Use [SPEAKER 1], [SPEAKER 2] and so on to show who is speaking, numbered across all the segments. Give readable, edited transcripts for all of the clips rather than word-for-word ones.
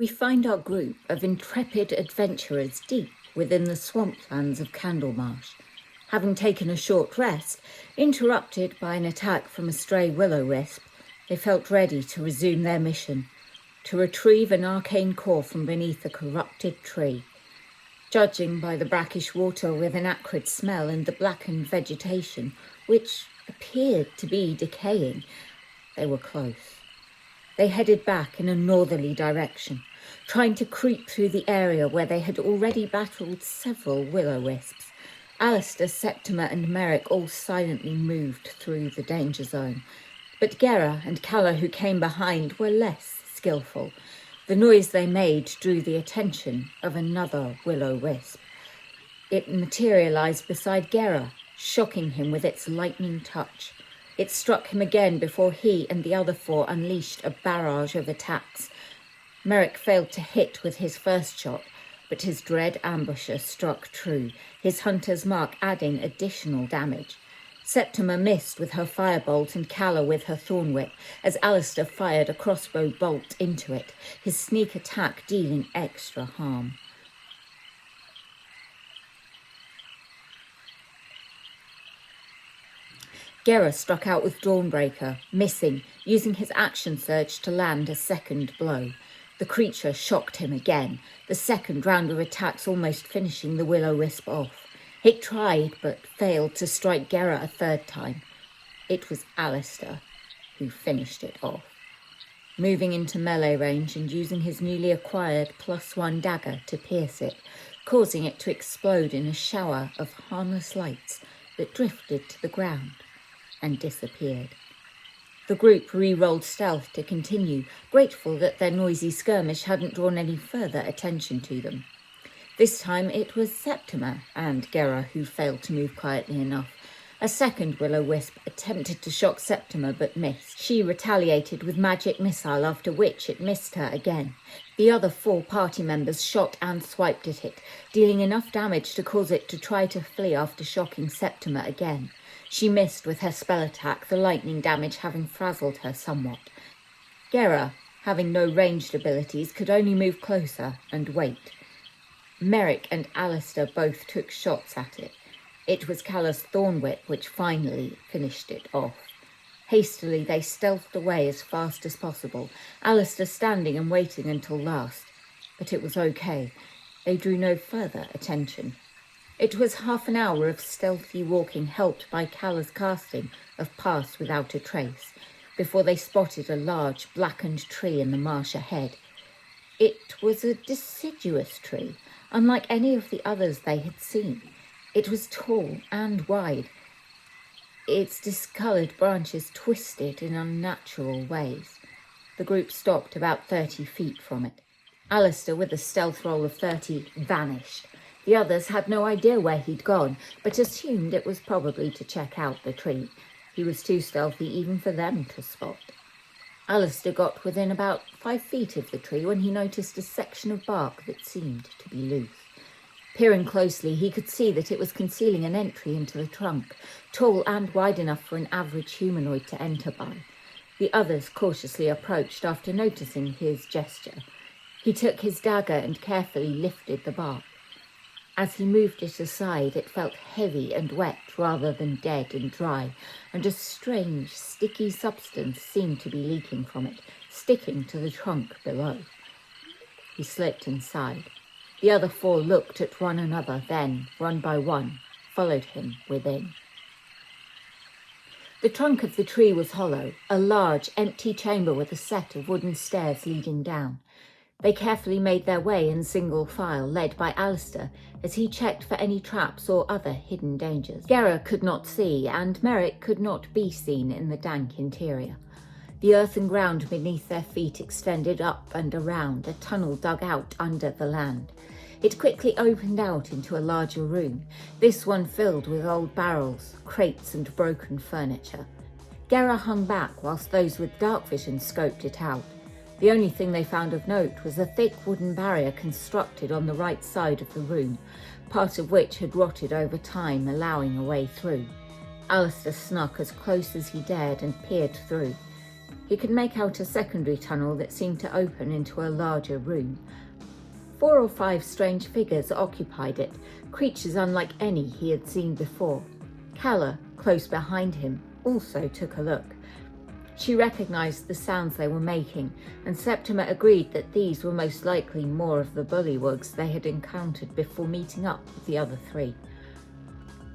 [SPEAKER 1] We find our group of intrepid adventurers deep within the swamplands of Candlemarsh. Having taken a short rest, interrupted by an attack from a stray will-o'-wisp, they felt ready to resume their mission, to retrieve an arcane core from beneath a corrupted tree. Judging by the brackish water with an acrid smell and the blackened vegetation, which appeared to be decaying, they were close. They headed back in a northerly direction, trying to creep through the area where they had already battled several will-o'-wisps. Alistair, Septima and Merrick all silently moved through the danger zone, but Gera and Calla, who came behind, were less skillful. The noise they made drew the attention of another will-o'-wisp. It materialised beside Gera, shocking him with its lightning touch. It struck him again before he and the other four unleashed a barrage of attacks. Merrick failed to hit with his first shot, but his dread ambusher struck true, his hunter's mark adding additional damage. Septima missed with her firebolt and Calla with her thornwhip, as Alistair fired a crossbow bolt into it, his sneak attack dealing extra harm. Gera struck out with Dawnbreaker, missing, using his action surge to land a second blow. The creature shocked him again, the second round of attacks almost finishing the will-o'-wisp off. It tried, but failed to strike Gera a third time. It was Alistair who finished it off. Moving into melee range and using his newly acquired +1 dagger to pierce it, causing it to explode in a shower of harmless lights that drifted to the ground and disappeared. The group re-rolled stealth to continue, grateful that their noisy skirmish hadn't drawn any further attention to them. This time it was Septima and Gera who failed to move quietly enough. A second will-o'-wisp attempted to shock Septima but missed. She retaliated with magic missile, after which it missed her again. The other 4 party members shot and swiped at it, dealing enough damage to cause it to try to flee after shocking Septima again. She missed with her spell attack, the lightning damage having frazzled her somewhat. Gera, having no ranged abilities, could only move closer and wait. Merrick and Alistair both took shots at it. It was Calla's thornwhip which finally finished it off. Hastily they stealthed away as fast as possible, Alistair standing and waiting until last. But it was okay. They drew no further attention. It was half an hour of stealthy walking, helped by Calla's casting of Pass Without a Trace, before they spotted a large blackened tree in the marsh ahead. It was a deciduous tree, unlike any of the others they had seen. It was tall and wide, its discoloured branches twisted in unnatural ways. The group stopped about 30 feet from it. Alistair, with a stealth roll of 30, vanished. The others had no idea where he'd gone, but assumed it was probably to check out the tree. He was too stealthy even for them to spot. Alistair got within about 5 feet of the tree when he noticed a section of bark that seemed to be loose. Peering closely, he could see that it was concealing an entry into the trunk, tall and wide enough for an average humanoid to enter by. The others cautiously approached after noticing his gesture. He took his dagger and carefully lifted the bark. As he moved it aside, it felt heavy and wet rather than dead and dry, and a strange, sticky substance seemed to be leaking from it, sticking to the trunk below. He slipped inside. The other 4 looked at one another, then, one by one, followed him within. The trunk of the tree was hollow, a large, empty chamber with a set of wooden stairs leading down. They carefully made their way in single file, led by Alistair, as he checked for any traps or other hidden dangers. Gera could not see, and Merrick could not be seen in the dank interior. The earth and ground beneath their feet extended up and around, a tunnel dug out under the land. It quickly opened out into a larger room, this one filled with old barrels, crates and broken furniture. Gera hung back whilst those with dark vision scoped it out. The only thing they found of note was a thick wooden barrier constructed on the right side of the room, part of which had rotted over time, allowing a way through. Alistair snuck as close as he dared and peered through. He could make out a secondary tunnel that seemed to open into a larger room. 4 or 5 strange figures occupied it, creatures unlike any he had seen before. Calla, close behind him, also took a look. She recognised the sounds they were making, and Septima agreed that these were most likely more of the bullywugs they had encountered before meeting up with the other 3.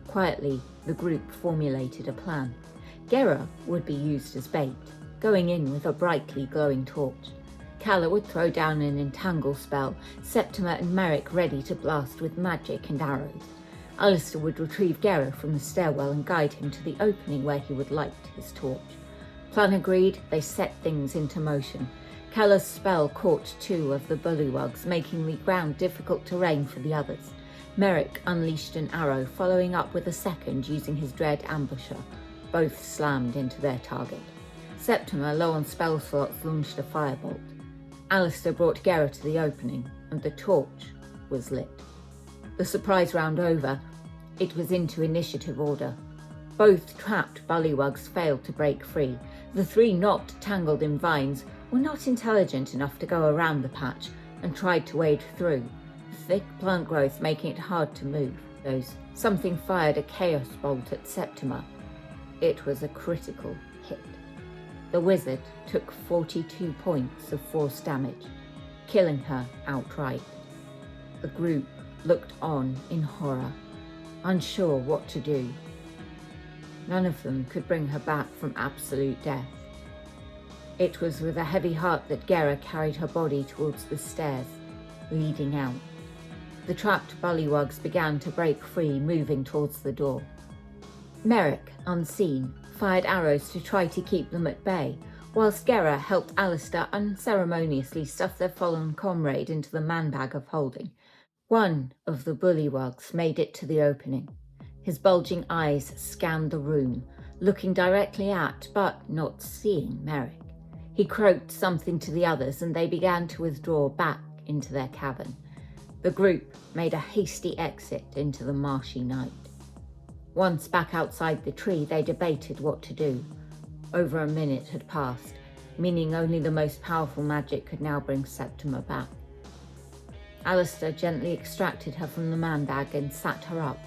[SPEAKER 1] Quietly, the group formulated a plan. Gera would be used as bait, going in with a brightly glowing torch. Calla would throw down an entangle spell, Septima and Merrick ready to blast with magic and arrows. Alistair would retrieve Gera from the stairwell and guide him to the opening where he would light his torch. Plan agreed, they set things into motion. Calla's spell caught 2 of the bullywugs, making the ground difficult terrain for the others. Merrick unleashed an arrow, following up with a second using his dread ambusher. Both slammed into their target. Septima, low on spell slots, launched a firebolt. Alistair brought Gera to the opening, and the torch was lit. The surprise round over, it was into initiative order. Both trapped bullywugs failed to break free. The 3 not tangled in vines were not intelligent enough to go around the patch and tried to wade through, thick plant growth making it hard to move. Something fired a chaos bolt at Septima. It was a critical hit. The wizard took 42 points of force damage, killing her outright. The group looked on in horror, unsure what to do. None of them could bring her back from absolute death. It was with a heavy heart that Gera carried her body towards the stairs, leading out. The trapped bullywugs began to break free, moving towards the door. Merrick, unseen, fired arrows to try to keep them at bay, whilst Gera helped Alistair unceremoniously stuff their fallen comrade into the man-bag of holding. One of the bullywugs made it to the opening. His bulging eyes scanned the room, looking directly at, but not seeing, Merrick. He croaked something to the others, and they began to withdraw back into their cavern. The group made a hasty exit into the marshy night. Once back outside the tree, they debated what to do. Over a minute had passed, meaning only the most powerful magic could now bring Septima back. Alistair gently extracted her from the man-bag and sat her up,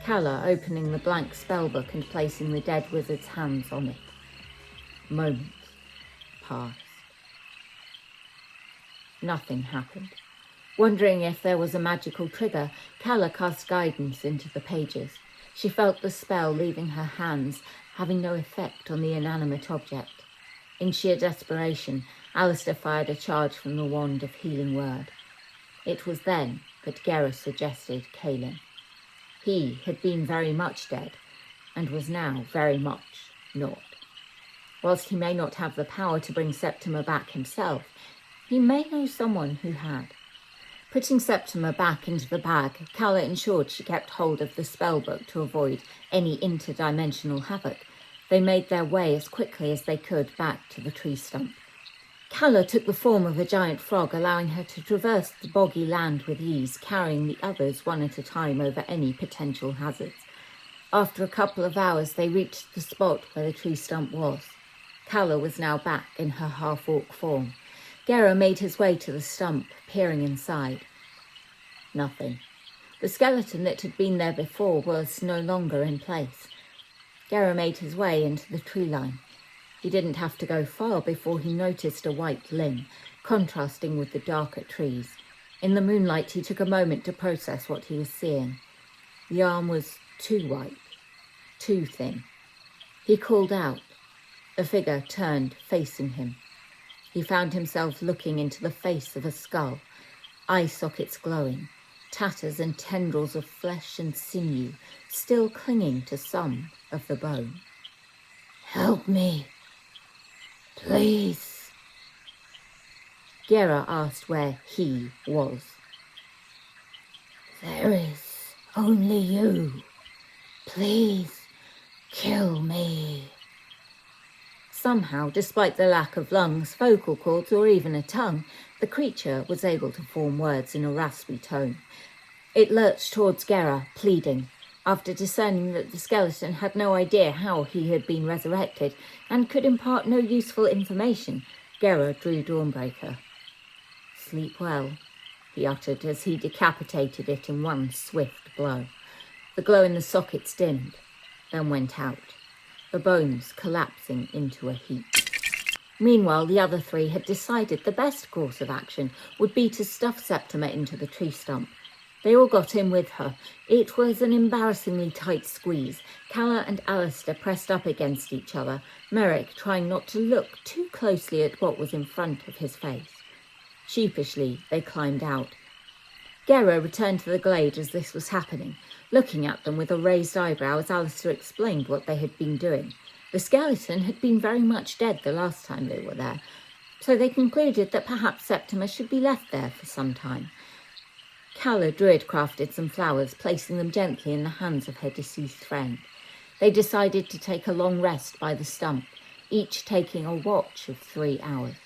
[SPEAKER 1] Calla opening the blank spellbook and placing the dead wizard's hands on it. Moments passed. Nothing happened. Wondering if there was a magical trigger, Calla cast guidance into the pages. She felt the spell leaving her hands, having no effect on the inanimate object. In sheer desperation, Alistair fired a charge from the wand of healing word. It was then that Gera suggested Caelan. He had been very much dead, and was now very much not. Whilst he may not have the power to bring Septima back himself, he may know someone who had. Putting Septima back into the bag, Calla ensured she kept hold of the spellbook to avoid any interdimensional havoc. They made their way as quickly as they could back to the tree stump. Calla took the form of a giant frog, allowing her to traverse the boggy land with ease, carrying the others one at a time over any potential hazards. After a couple of hours, they reached the spot where the tree stump was. Calla was now back in her half-orc form. Gera made his way to the stump, peering inside. Nothing. The skeleton that had been there before was no longer in place. Gera made his way into the tree line. He didn't have to go far before he noticed a white limb, contrasting with the darker trees. In the moonlight, he took a moment to process what he was seeing. The arm was too white, too thin. He called out. The figure turned, facing him. He found himself looking into the face of a skull, eye sockets glowing, tatters and tendrils of flesh and sinew still clinging to some of the bone. "Help me, please," Gera asked where he was. "There is only you. Please kill me." Somehow, despite the lack of lungs, vocal cords, or even a tongue, the creature was able to form words in a raspy tone. It lurched towards Gera, pleading. After discerning that the skeleton had no idea how he had been resurrected and could impart no useful information, Gera drew Dawnbreaker. "Sleep well," he uttered as he decapitated it in one swift blow. The glow in the sockets dimmed, then went out, the bones collapsing into a heap. Meanwhile, the other three had decided the best course of action would be to stuff Septima into the tree stump. They all got in with her. It was an embarrassingly tight squeeze. Calla and Alistair pressed up against each other, Merrick trying not to look too closely at what was in front of his face. Sheepishly, they climbed out. Gera returned to the glade as this was happening, looking at them with a raised eyebrow as Alistair explained what they had been doing. The skeleton had been very much dead the last time they were there, so they concluded that perhaps Septima should be left there for some time. Calla druid-crafted some flowers, placing them gently in the hands of her deceased friend. They decided to take a long rest by the stump, each taking a watch of 3 hours.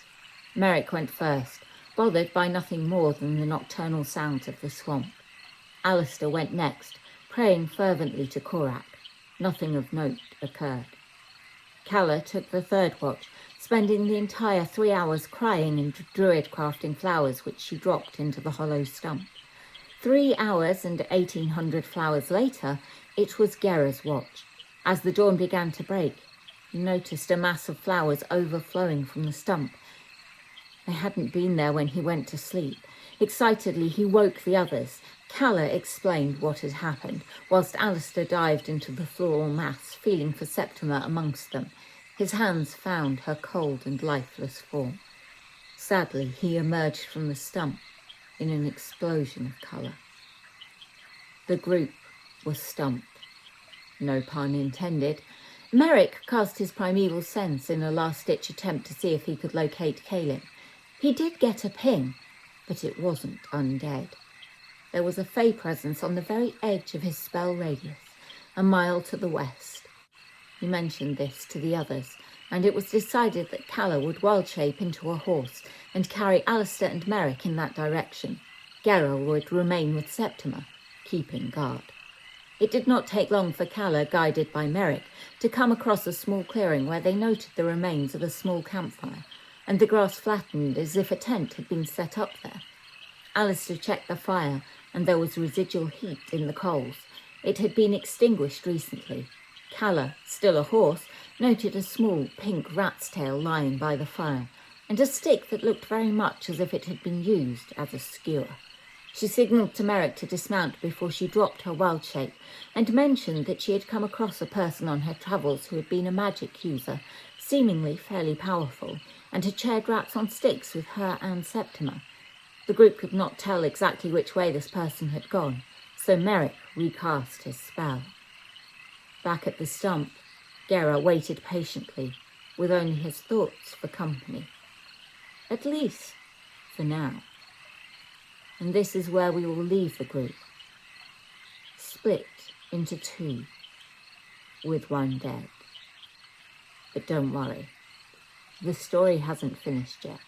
[SPEAKER 1] Merrick went first, bothered by nothing more than the nocturnal sounds of the swamp. Alistair went next, praying fervently to Korak. Nothing of note occurred. Calla took the third watch, spending the entire 3 hours crying and druid-crafting flowers which she dropped into the hollow stump. 3 hours and 1,800 flowers later, it was Gera's watch. As the dawn began to break, he noticed a mass of flowers overflowing from the stump. They hadn't been there when he went to sleep. Excitedly, he woke the others. Calla explained what had happened, whilst Alistair dived into the floral mass, feeling for Septima amongst them. His hands found her cold and lifeless form. Sadly, he emerged from the stump in an explosion of colour. The group was stumped. No pun intended. Merrick cast his primeval sense in a last-ditch attempt to see if he could locate Caleb. He did get a ping, but it wasn't undead. There was a fey presence on the very edge of his spell radius, a mile to the west. He mentioned this to the others, and it was decided that Calla would wild shape into a horse and carry Alistair and Merrick in that direction. Gera would remain with Septima, keeping guard. It did not take long for Calla, guided by Merrick, to come across a small clearing where they noted the remains of a small campfire, and the grass flattened as if a tent had been set up there. Alistair checked the fire, and there was residual heat in the coals. It had been extinguished recently. Calla, still a horse, noted a small pink rat's tail lying by the fire, and a stick that looked very much as if it had been used as a skewer. She signalled to Merrick to dismount before she dropped her wild shape, and mentioned that she had come across a person on her travels who had been a magic user, seemingly fairly powerful, and had shared rats on sticks with her and Septima. The group could not tell exactly which way this person had gone, so Merrick recast his spell. Back at the stump, Gera waited patiently, with only his thoughts for company. At least, for now. And this is where we will leave the group. Split into 2, with one dead. But don't worry, the story hasn't finished yet.